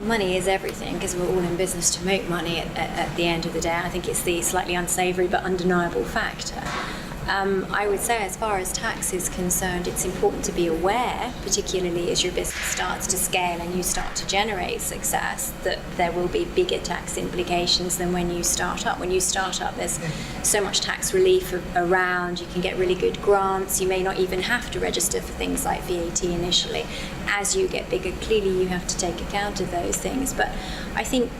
Money is everything because we're all in business to make money at the end of the day. I think it's the slightly unsavoury but undeniable factor. I would say as far as tax is concerned, it's important to be aware, particularly as your business starts to scale and you start to generate success, that there will be bigger tax implications than when you start up. When you start up, there's so much tax relief around, you can get really good grants, you may not even have to register for things like VAT initially. As you get bigger, clearly you have to take account of those things. But I think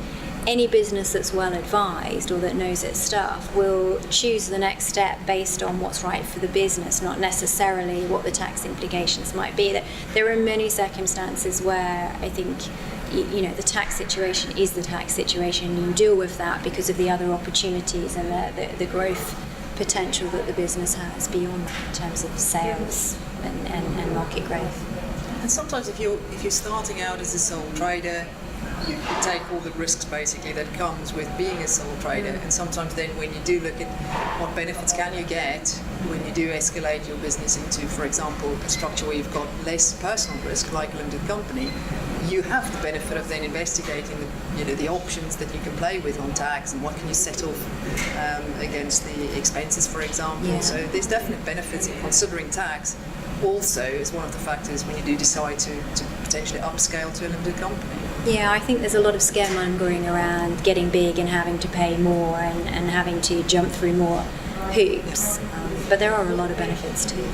any business that's well advised or that knows its stuff will choose the next step based on what's right for the business, not necessarily what the tax implications might be. There are many circumstances where I think the tax situation is the tax situation. You deal with that because of the other opportunities and the growth potential that the business has beyond that in terms of sales and market growth. And sometimes if you're starting out as a sole trader, you take all the risks basically that comes with being a sole trader, and sometimes then when you do look at what benefits can you get when you do escalate your business into, for example, a structure where you've got less personal risk like a limited company, you have the benefit of then investigating the options that you can play with on tax and what can you set off against the expenses, for example. Yeah. So there's definite benefits in considering tax also as one of the factors when you do decide to potentially upscale to a limited company. Yeah, I think there's a lot of scaremongering around getting big and having to pay more and having to jump through more hoops, but there are a lot of benefits too.